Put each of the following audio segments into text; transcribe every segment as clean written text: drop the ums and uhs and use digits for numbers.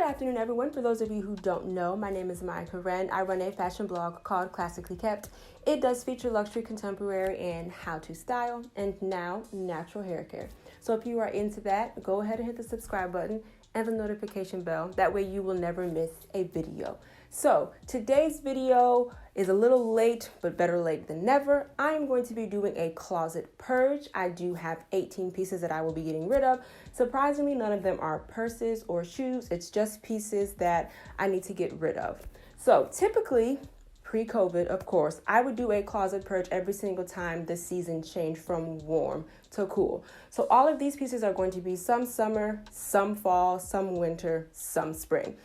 Good afternoon, everyone. For those of you who don't know, my name is Maya Karen. I run a fashion blog called Classically Kept. It does feature luxury, contemporary, and how to style, and now natural hair care. So if you are into that, go ahead and hit the subscribe button and the notification bell. That way you will never miss a video. So today's video is a little late, but better late than never. I am going to be doing a closet purge. I do have 18 pieces that I will be getting rid of. Surprisingly, none of them are purses or shoes. It's just pieces that I need to get rid of. So typically, pre-COVID, of course, I would do a closet purge every single time the season changed from warm to cool. So all of these pieces are going to be some summer, some fall, some winter, some spring.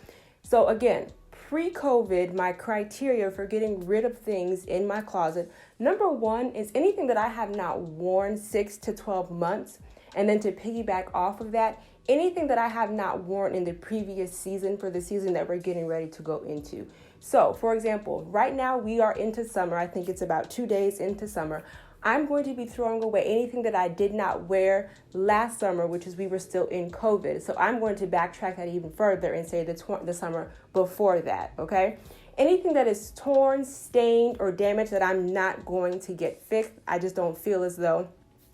So again, pre-COVID, my criteria for getting rid of things in my closet, number one is anything that I have not worn 6 to 12 months. And then to piggyback off of that, anything that I have not worn in the previous season for the season that we're getting ready to go into. So, for example, right now we are into summer. I think it's about 2 days into summer. I'm going to be throwing away anything that I did not wear last summer, which is we were still in COVID. So I'm going to backtrack that even further and say the summer before that, okay? Anything that is torn, stained, or damaged that I'm not going to get fixed, I just don't feel as though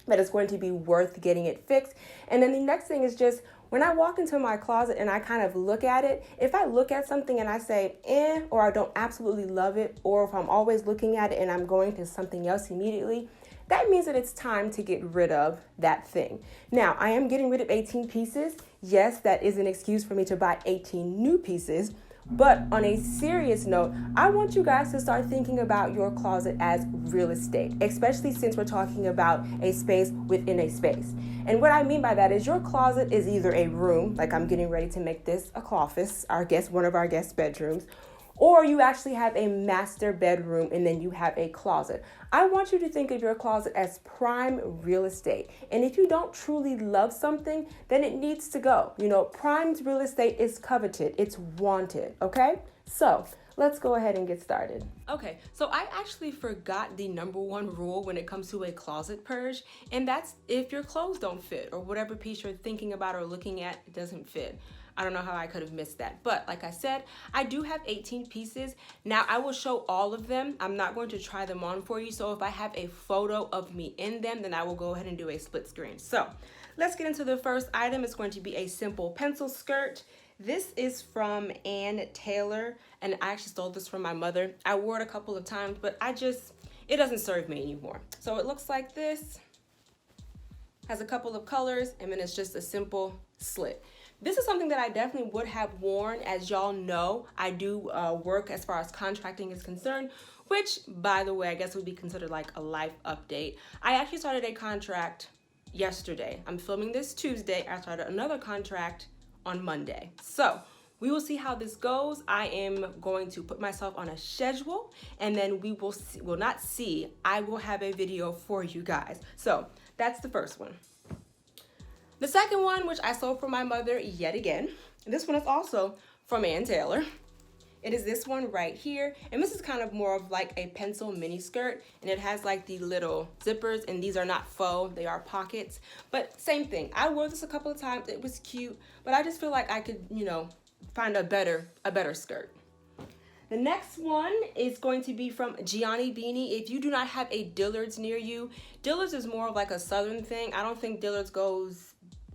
that it's going to be worth getting it fixed. And then the next thing is just when I walk into my closet and I kind of look at it, if I look at something and I say, or I don't absolutely love it, or if I'm always looking at it and I'm going to something else immediately, that means that it's time to get rid of that thing. Now, I am getting rid of 18 pieces. Yes, that is an excuse for me to buy 18 new pieces. But on a serious note, I want you guys to start thinking about your closet as real estate, especially since we're talking about a space within a space. And what I mean by that is your closet is either a room, like I'm getting ready to make this a cloffice, one of our guest bedrooms, or you actually have a master bedroom and then you have a closet. I want you to think of your closet as prime real estate. And if you don't truly love something, then it needs to go. You know, prime real estate is coveted. It's wanted, okay? So let's go ahead and get started. Okay, so I actually forgot the number one rule when it comes to a closet purge, and that's if your clothes don't fit or whatever piece you're thinking about or looking at doesn't fit. I don't know how I could have missed that. But like I said, I do have 18 pieces. Now I will show all of them. I'm not going to try them on for you. So if I have a photo of me in them, then I will go ahead and do a split screen. So let's get into the first item. It's going to be a simple pencil skirt. This is from Ann Taylor, and I actually stole this from my mother. I wore it a couple of times, but it doesn't serve me anymore. So it looks like this, has a couple of colors, and then it's just a simple slit. This is something that I definitely would have worn. As y'all know, I do work as far as contracting is concerned, which, by the way, I guess would be considered like a life update. I actually started a contract yesterday. I'm filming this Tuesday. I started another contract on Monday. So we will see how this goes. I am going to put myself on a schedule, and then we will see, I will have a video for you guys. So that's the first one. The second one, which I stole from my mother yet again, and this one is also from Ann Taylor. It is this one right here, and this is kind of more of like a pencil mini skirt, and it has like the little zippers, and these are not faux, they are pockets, but same thing. I wore this a couple of times, it was cute, but I just feel like I could, find a better skirt. The next one is going to be from Gianni Beanie. If you do not have a Dillard's near you, Dillard's is more of like a southern thing. I don't think Dillard's goes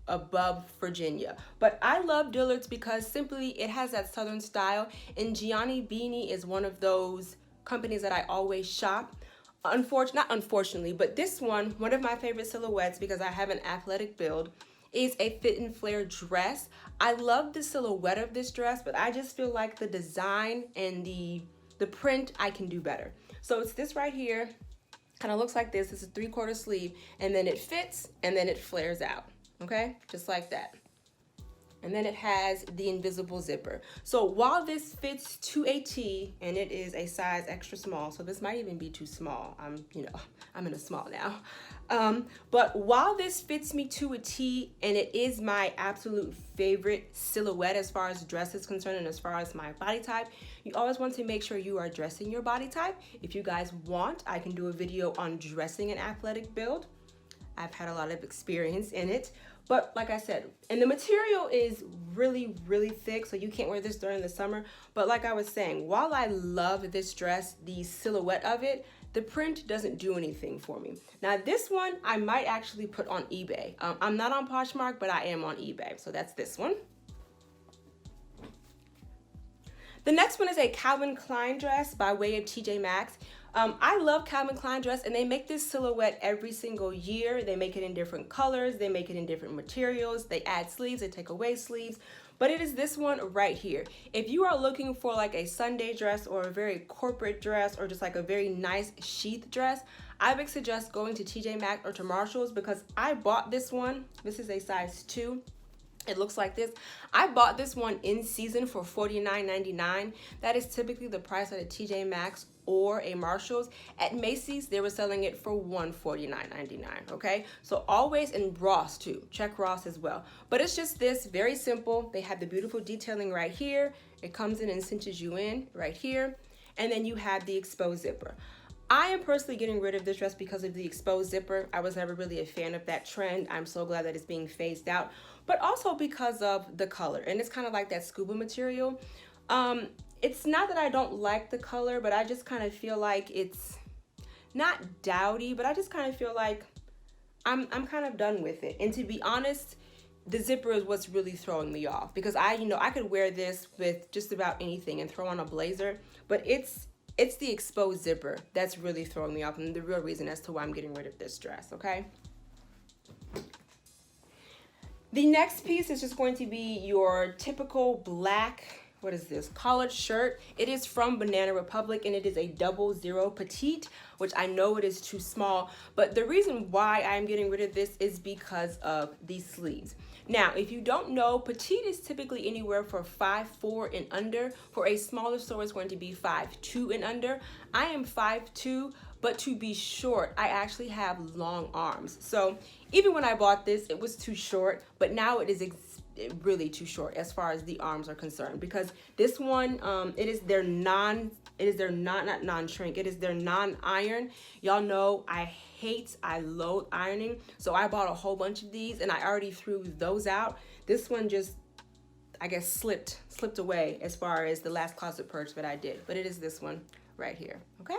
above Virginia, but I love Dillard's because simply it has that southern style, and Gianni Beanie is one of those companies that I always shop. Not unfortunately, but this one of my favorite silhouettes, because I have an athletic build, is a fit and flare dress. I love the silhouette of this dress, but I just feel like the design and the print I can do better. So it's this right here, kind of looks like this. It's a 3/4 sleeve, and then it fits and then it flares out. Okay, just like that. And then it has the invisible zipper. So while this fits to a T, and it is a size extra small, so this might even be too small. I'm in a small now. But while this fits me to a T, and it is my absolute favorite silhouette as far as dress is concerned and as far as my body type, you always want to make sure you are dressing your body type. If you guys want, I can do a video on dressing an athletic build. I've had a lot of experience in it. But like I said, and the material is really, really thick, so you can't wear this during the summer. But like I was saying, while I love this dress, the silhouette of it, the print doesn't do anything for me. Now this one, I might actually put on eBay. I'm not on Poshmark, but I am on eBay. So that's this one. The next one is a Calvin Klein dress by way of TJ Maxx. I love Calvin Klein dress, and they make this silhouette every single year. They make it in different colors. They make it in different materials. They add sleeves. They take away sleeves. But it is this one right here. If you are looking for like a Sunday dress or a very corporate dress or just like a very nice sheath dress, I would suggest going to TJ Maxx or to Marshalls, because I bought this one. This is a size 2. It looks like this. I bought this one in season for $49.99. That is typically the price at a TJ Maxx or a Marshalls. At Macy's, they were selling it for $149.99, okay? So always, in Ross too. Check Ross as well. But it's just this, very simple. They have the beautiful detailing right here. It comes in and cinches you in right here. And then you have the exposed zipper. I am personally getting rid of this dress because of the exposed zipper. I was never really a fan of that trend. I'm so glad that it's being phased out, but also because of the color. And it's kind of like that scuba material. It's not that I don't like the color, but I just kind of feel like it's not dowdy, but I just kind of feel like I'm kind of done with it. And to be honest, the zipper is what's really throwing me off, because I could wear this with just about anything and throw on a blazer, but it's the exposed zipper that's really throwing me off, and the real reason as to why I'm getting rid of this dress, okay? The next piece is just going to be your typical black, what is this, collared shirt. It is from Banana Republic, and it is a 00 petite, which I know it is too small, but the reason why I'm getting rid of this is because of these sleeves. Now, if you don't know, petite is typically anywhere from 5'4" and under. For a smaller store, it's going to be 5'2" and under. I am 5'2", but to be short, I actually have long arms. So even when I bought this, it was too short, but now it is really too short as far as the arms are concerned, because this one, it is their non-shrink. It is their non-iron. Y'all know I loathe ironing. So I bought a whole bunch of these, and I already threw those out. This one just, I guess, slipped away as far as the last closet purge that I did. But it is this one right here, okay?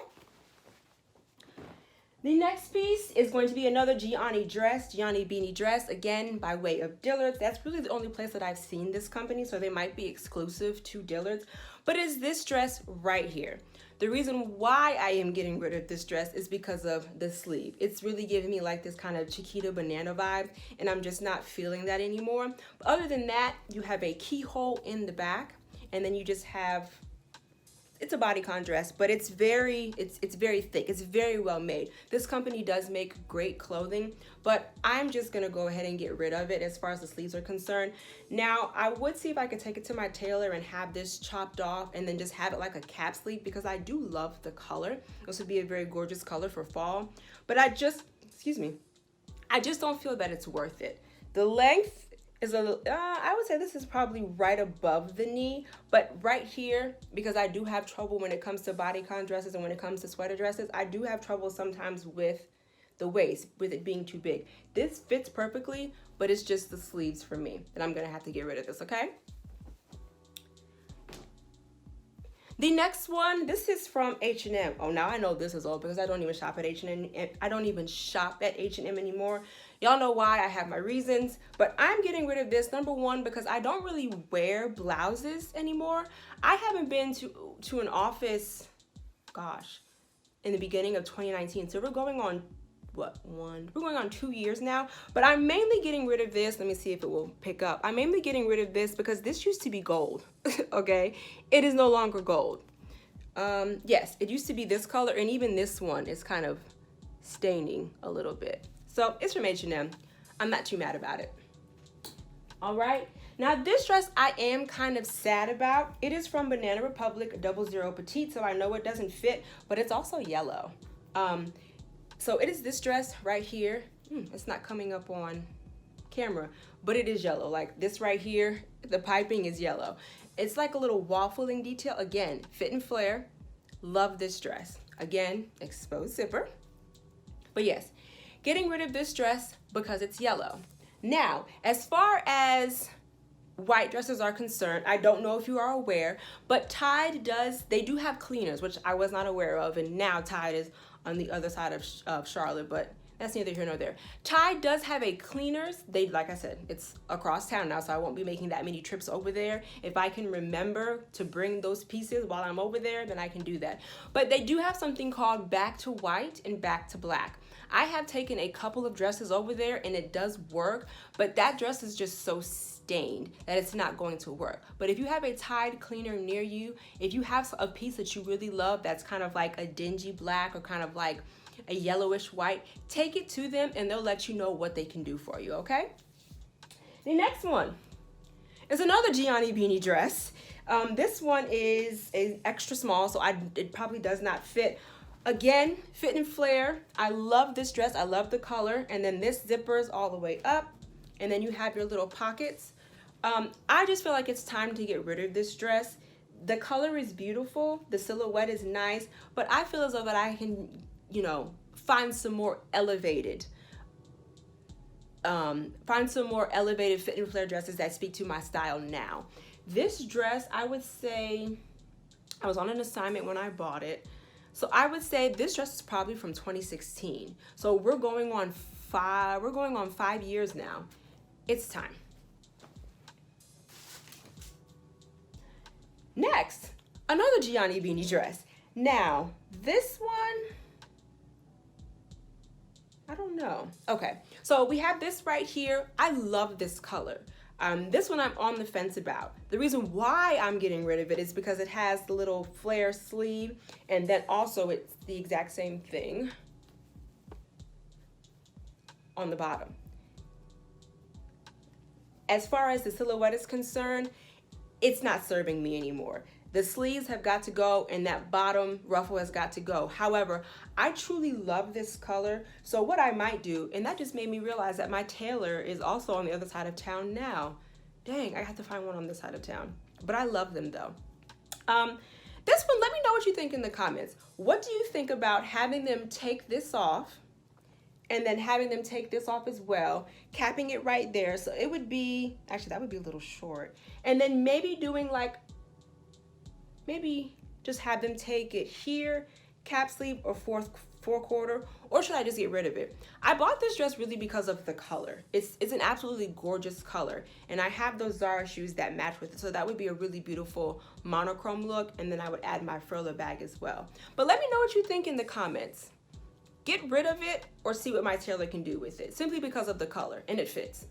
The next piece is going to be another Gianni beanie dress, again, by way of Dillard's. That's really the only place that I've seen this company, so they might be exclusive to Dillard's. But it's this dress right here. The reason why I am getting rid of this dress is because of the sleeve. It's really giving me like this kind of Chiquita banana vibe, and I'm just not feeling that anymore. But other than that, you have a keyhole in the back, and then you just have, it's a bodycon dress, but it's very thick. It's very well made. This company does make great clothing, but I'm just gonna go ahead and get rid of it as far as the sleeves are concerned. Now, I would see if I could take it to my tailor and have this chopped off and then just have it like a cap sleeve, because I do love the color. This would be a very gorgeous color for fall, but I just don't feel that it's worth it. The length is a little, I would say this is probably right above the knee, but right here, because I do have trouble when it comes to bodycon dresses and when it comes to sweater dresses, I do have trouble sometimes with the waist, with it being too big. This fits perfectly, but it's just the sleeves for me, and I'm gonna have to get rid of this, okay? The next one, this is from H&M. Oh, now I know this is old because I don't even shop at H&M. I don't even shop at H&M anymore. Y'all know why, I have my reasons, but I'm getting rid of this. Number one, because I don't really wear blouses anymore. I haven't been to an office, gosh, in the beginning of 2019. So we're going on, we're going on 2 years now, but I'm mainly getting rid of this. Let me see if it will pick up. I'm mainly getting rid of this because this used to be gold, okay? It is no longer gold. Yes, it used to be this color, and even this one is kind of staining a little bit. So it's from H&M. I'm not too mad about it. All right, now this dress I am kind of sad about. It is from Banana Republic 00 Petite, so I know it doesn't fit, but it's also yellow. So it is this dress right here. It's not coming up on camera, but it is yellow. Like this right here, the piping is yellow. It's like a little waffling detail. Again, fit and flare. Love this dress. Again, exposed zipper. But yes, getting rid of this dress because it's yellow. Now, as far as white dresses are concerned, I don't know if you are aware, but Tide they do have cleaners, which I was not aware of, and now Tide is on the other side of Charlotte, but that's neither here nor there. Tide does have a cleaners. Like I said, it's across town now, so I won't be making that many trips over there. If I can remember to bring those pieces while I'm over there, then I can do that. But they do have something called back to white and back to black. I have taken a couple of dresses over there and it does work, but that dress is just so stained that it's not going to work. But if you have a Tide cleaner near you, if you have a piece that you really love that's kind of like a dingy black or kind of like a yellowish white, take it to them and they'll let you know what they can do for you, okay? The next one is another Gianni beanie dress. This one is an extra small, so it probably does not fit. Again, fit and flare. I love this dress. I love the color. And then this zippers all the way up. And then you have your little pockets. I just feel like it's time to get rid of this dress. The color is beautiful. The silhouette is nice. But I feel as though that I can, find some more elevated fit and flare dresses that speak to my style now. This dress, I would say, I was on an assignment when I bought it. So I would say this dress is probably from 2016. So we're going on 5 years now. It's time. Next, another Gianni beanie dress. Now, this one, I don't know. Okay, so we have this right here. I love this color. This one I'm on the fence about. The reason why I'm getting rid of it is because it has the little flare sleeve, and then also it's the exact same thing on the bottom. As far as the silhouette is concerned, it's not serving me anymore. The sleeves have got to go and that bottom ruffle has got to go. However, I truly love this color. So what I might do, and that just made me realize that my tailor is also on the other side of town now. Dang, I have to find one on this side of town. But I love them though. This one, let me know what you think in the comments. What do you think about having them take this off and then having them take this off as well, capping it right there? So it would be, actually that would be a little short. And then maybe doing like, maybe just have them take it here, cap sleeve or four quarter, or should I just get rid of it? I bought this dress really because of the color. It's an absolutely gorgeous color, and I have those Zara shoes that match with it, so that would be a really beautiful monochrome look, and then I would add my furler bag as well. But let me know what you think in the comments. Get rid of it or see what my tailor can do with it, simply because of the color, and it fits.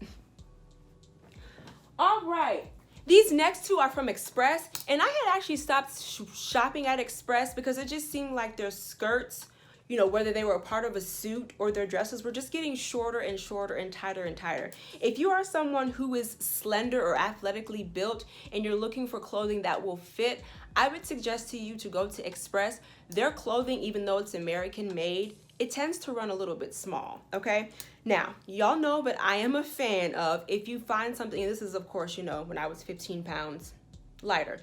All right. These next two are from Express, and I had actually stopped shopping at Express because it just seemed like their skirts, whether they were a part of a suit or their dresses, were just getting shorter and shorter and tighter and tighter. If you are someone who is slender or athletically built and you're looking for clothing that will fit, I would suggest to you to go to Express. Their clothing, even though it's American made, it tends to run a little bit small, okay? Now, y'all know that I am a fan of, if you find something, and this is of course, when I was 15 pounds lighter.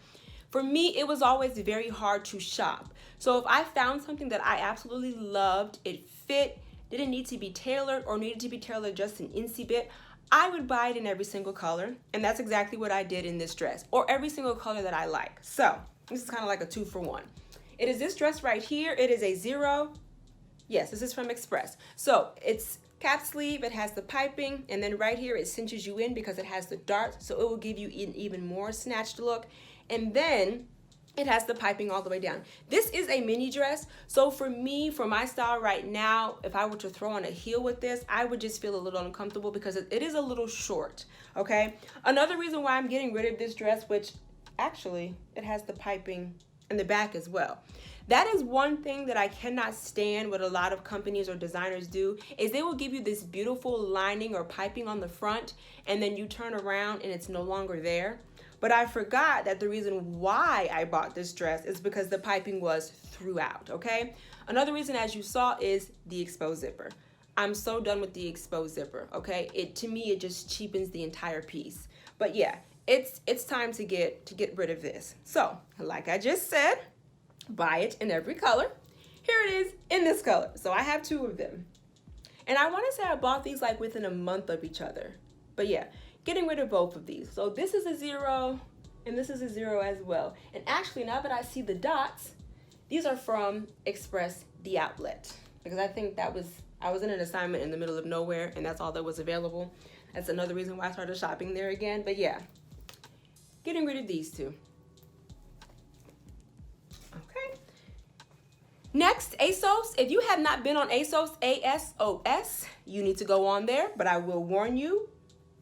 For me, it was always very hard to shop. So if I found something that I absolutely loved, it fit, didn't need to be tailored or needed to be tailored just an incy bit, I would buy it in every single color. And that's exactly what I did in this dress, or every single color that I like. So this is kind of like a 2-for-1. It is this dress right here. It is a 0. Yes, this is from Express. So it's cap sleeve, it has the piping, and then right here it cinches you in because it has the darts, so it will give you an even more snatched look. And then it has the piping all the way down. This is a mini dress, so for me, for my style right now, if I were to throw on a heel with this, I would just feel a little uncomfortable because it is a little short, okay? Another reason why I'm getting rid of this dress, which actually it has the piping in the back as well. That is one thing that I cannot stand what a lot of companies or designers do, is they will give you this beautiful lining or piping on the front, and then you turn around and it's no longer there. But I forgot that the reason why I bought this dress is because the piping was throughout, okay? Another reason, as you saw, is the exposed zipper. I'm so done with the exposed zipper, okay? To me, it just cheapens the entire piece. But yeah, it's time to get rid of this. So, like I just said, buy it in every color. Here it is in this color. So I have 2 of them. And I want to say I bought these like within a month of each other. But yeah, getting rid of both of these. So this is a 0 and this is a 0 as well. And actually, now that I see the dots, these are from Express the Outlet, because I think I was in an assignment in the middle of nowhere and that's all that was available. That's another reason why I started shopping there again. But yeah, getting rid of these two. Okay. Next, ASOS. If you have not been on ASOS, ASOS, you need to go on there. But I will warn you,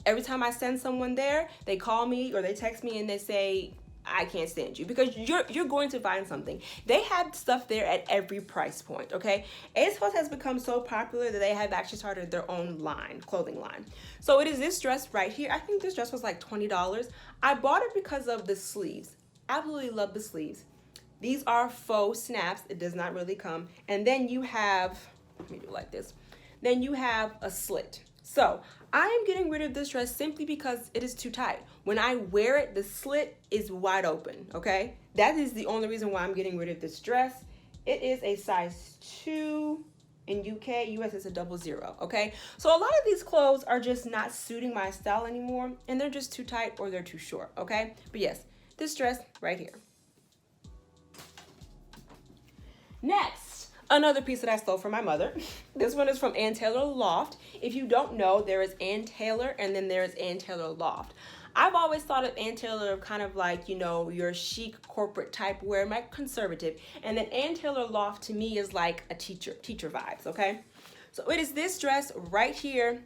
every time I send someone there, they call me or they text me and they say, I can't stand you, because you're going to find something. They have stuff there at every price point, okay? ASOS has become so popular that they have actually started their own line, clothing line. So it is this dress right here. I think this dress was like $20. I bought it because of the sleeves. Absolutely love the sleeves. These are faux snaps. It does not really come. And then you have, let me do it like this. Then you have a slit. So I am getting rid of this dress simply because it is too tight. When I wear it, the slit is wide open, okay? That is the only reason why I'm getting rid of this dress. It is a size 2 in UK, US is a 00, okay? So a lot of these clothes are just not suiting my style anymore, and they're just too tight or they're too short, okay? But yes, this dress right here. Next, another piece that I stole from my mother. This one is from Ann Taylor Loft. If you don't know, there is Ann Taylor and then there is Ann Taylor Loft. I've always thought of Ann Taylor kind of like, you know, your chic corporate type wear, my conservative. And then Ann Taylor Loft to me is like a teacher vibes, okay? So it is this dress right here.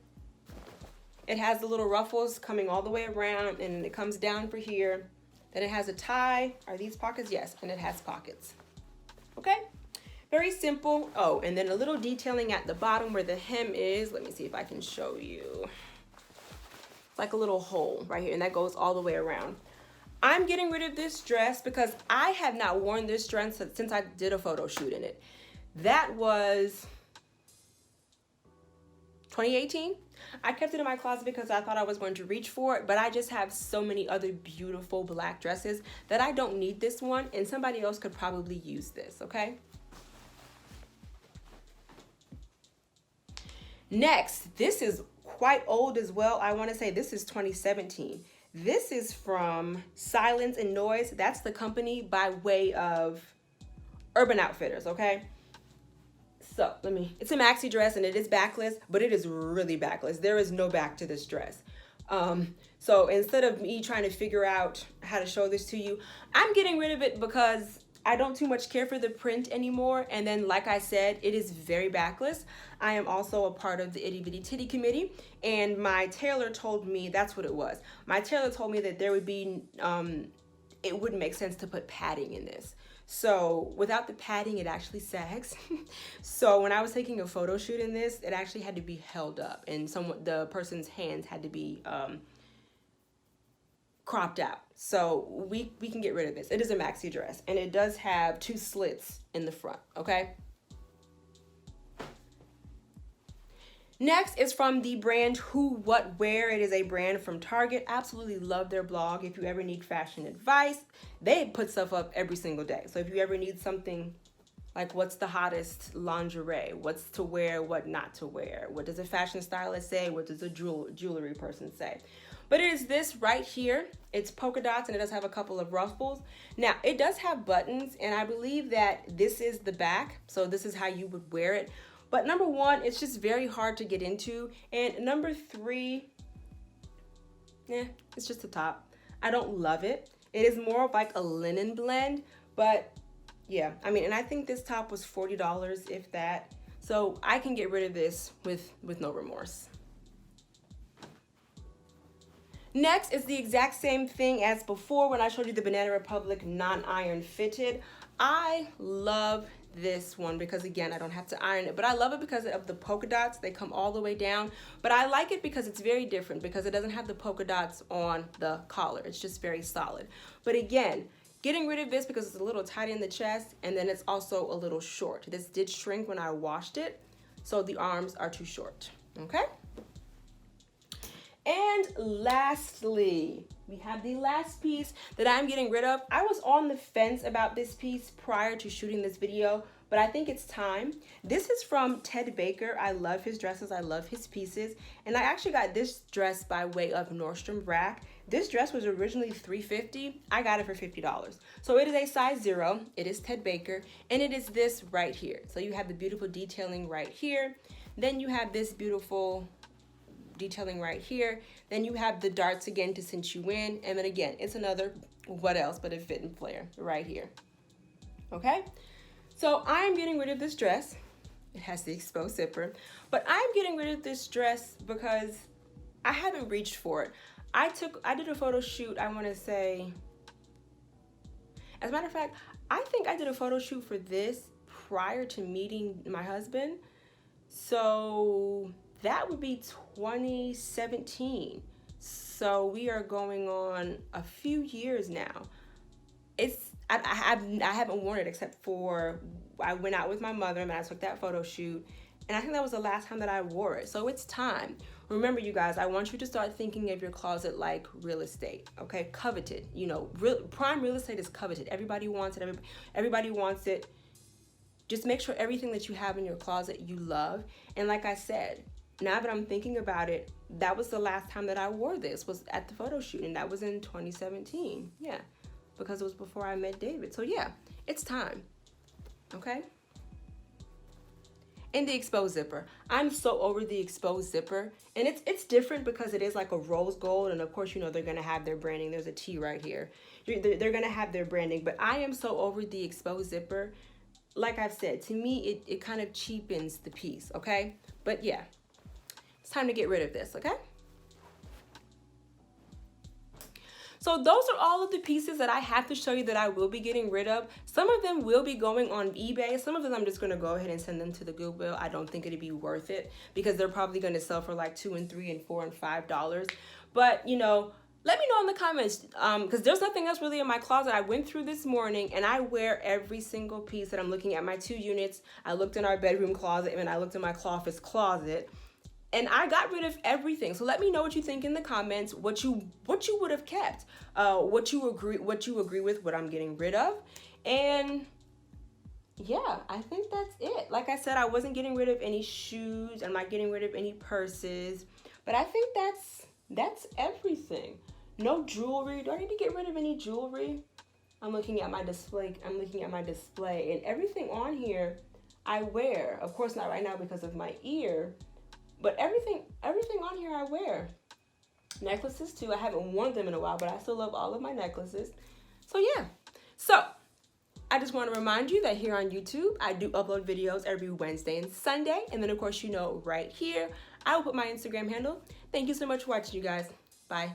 It has the little ruffles coming all the way around and it comes down for here. Then it has a tie. Are these pockets? Yes, and it has pockets. Okay? Very simple. Oh, and then a little detailing at the bottom where the hem is. Let me see if I can show you. It's like a little hole right here, and that goes all the way around. I'm getting rid of this dress because I have not worn this dress since I did a photo shoot in it. That was 2018. I kept it in my closet because I thought I was going to reach for it, but I just have so many other beautiful black dresses that I don't need this one, and somebody else could probably use this, okay? Next, this is quite old as well. I want to say this is 2017. This is from Silence and Noise. That's the company by way of Urban Outfitters, okay? So it's a maxi dress and it is backless, but it is really backless. There is no back to this dress. So instead of me trying to figure out how to show this to you, I'm getting rid of it because I don't too much care for the print anymore. And then, like I said, it is very backless. I am also a part of the Itty Bitty Titty Committee, and my tailor told me, that's what it was. My tailor told me that there would be, it wouldn't make sense to put padding in this. So without the padding, it actually sags. So when I was taking a photo shoot in this, it actually had to be held up, and the person's hands had to be cropped out. So we can get rid of this. It is a maxi dress, and it does have 2 slits in the front, okay? Next is from the brand Who What Wear. It is a brand from Target. Absolutely love their blog. If you ever need fashion advice, they put stuff up every single day. So if you ever need something like what's the hottest lingerie, what's to wear, what not to wear, what does a fashion stylist say, what does a jewelry person say. But it is this right here. It's polka dots and it does have a couple of ruffles. Now, it does have buttons, and I believe that this is the back. So this is how you would wear it. But number 1, it's just very hard to get into. And number 3, it's just the top. I don't love it. It is more of like a linen blend, but yeah, I mean, and I think this top was $40, if that. So I can get rid of this with no remorse. Next is the exact same thing as before when I showed you the Banana Republic non-iron fitted. I love this one because, again, I don't have to iron it, but I love it because of the polka dots. They come all the way down, but I like it because it's very different because it doesn't have the polka dots on the collar. It's just very solid. But again, getting rid of this because it's a little tight in the chest, and then it's also a little short. This did shrink when I washed it, so the arms are too short, okay? And lastly, we have the last piece that I'm getting rid of. I was on the fence about this piece prior to shooting this video, but I think it's time. This is from Ted Baker. I love his dresses. I love his pieces. And I actually got this dress by way of Nordstrom Rack. This dress was originally $350. I got it for $50. So it is a size 0. It is Ted Baker. And it is this right here. So you have the beautiful detailing right here. Then you have this beautiful detailing right here. Then you have the darts again to cinch you in. And then again, it's another what else but a fit and flare right here. Okay? So I'm getting rid of this dress. It has the exposed zipper. But I'm getting rid of this dress because I haven't reached for it. I did a photo shoot, I want to say, as a matter of fact, I think I did a photo shoot for this prior to meeting my husband. So that would be 2017. So we are going on a few years now. I haven't worn it except for I went out with my mother and I took that photo shoot. And I think that was the last time that I wore it. So it's time. Remember, you guys, I want you to start thinking of your closet like real estate, okay? Coveted. You know, prime real estate is coveted. Everybody wants it. Everybody wants it. Just make sure everything that you have in your closet you love. And like I said, now that I'm thinking about it, that was the last time that I wore this, was at the photo shoot. And that was in 2017. Yeah, because it was before I met David. So yeah, it's time, okay? And the exposed zipper. I'm so over the exposed zipper. And it's different because it is like a rose gold. And of course, you know, they're going to have their branding. There's a T right here. They're going to have their branding. But I am so over the exposed zipper. Like I've said, to me, it kind of cheapens the piece, okay? But yeah, it's time to get rid of this, okay? So those are all of the pieces that I have to show you that I will be getting rid of. Some of them will be going on eBay. Some of them I'm just going to go ahead and send them to the Goodwill. I don't think it'd be worth it because they're probably going to sell for like $2 and $3 and $4 and $5. But, you know, let me know in the comments because there's nothing else really in my closet. I went through this morning and I wear every single piece that I'm looking at. My 2 units, I looked in our bedroom closet and I looked in my office closet. And I got rid of everything. So let me know what you think in the comments, what you would have kept, what you agree with, what I'm getting rid of. And yeah, I think that's it. Like I said, I wasn't getting rid of any shoes. I'm not getting rid of any purses. But I think that's everything. No jewelry. Do I need to get rid of any jewelry? I'm looking at my display. And everything on here I wear. Of course not right now because of my ear. But everything on here I wear. Necklaces too. I haven't worn them in a while, but I still love all of my necklaces. So yeah. So I just want to remind you that here on YouTube, I do upload videos every Wednesday and Sunday. And then of course, you know, right here, I will put my Instagram handle. Thank you so much for watching, you guys. Bye.